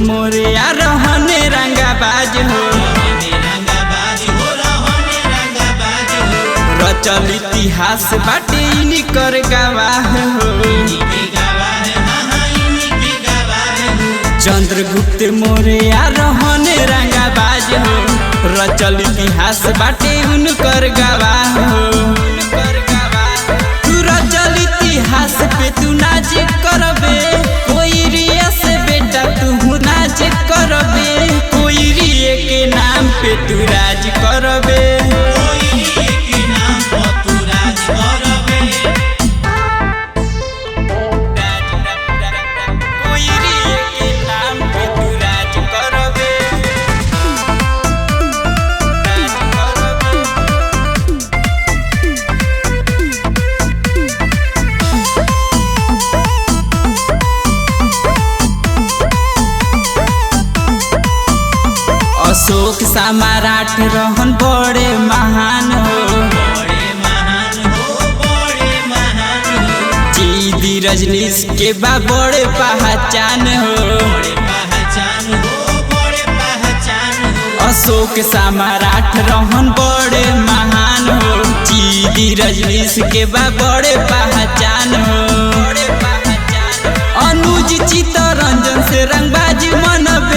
मोरे या रहने रंगाबाज हो। रचल इतिहास बाटे इनकर गवाह हो। चंद्रगुप्त मौर्य या रहने रंगाबाज हो। रचल इतिहास बाटे उनकर गवाह हो। तू रचल इतिहास पे तू नाच करबे, कोई रिया से बेटा तू नाच करबे। कोई रिया के नाम पे तू राज करबे। अशोक सम्राट रहन बड़े महान हो। जीदी रजनीश के बा बड़े पहचान हो। अशोक सम्राट रहन बड़े महान हो। जीदी रजनीश के बा बड़े पहचान हो। अनुज चित्तरंजन से रंगबाजी मनबे।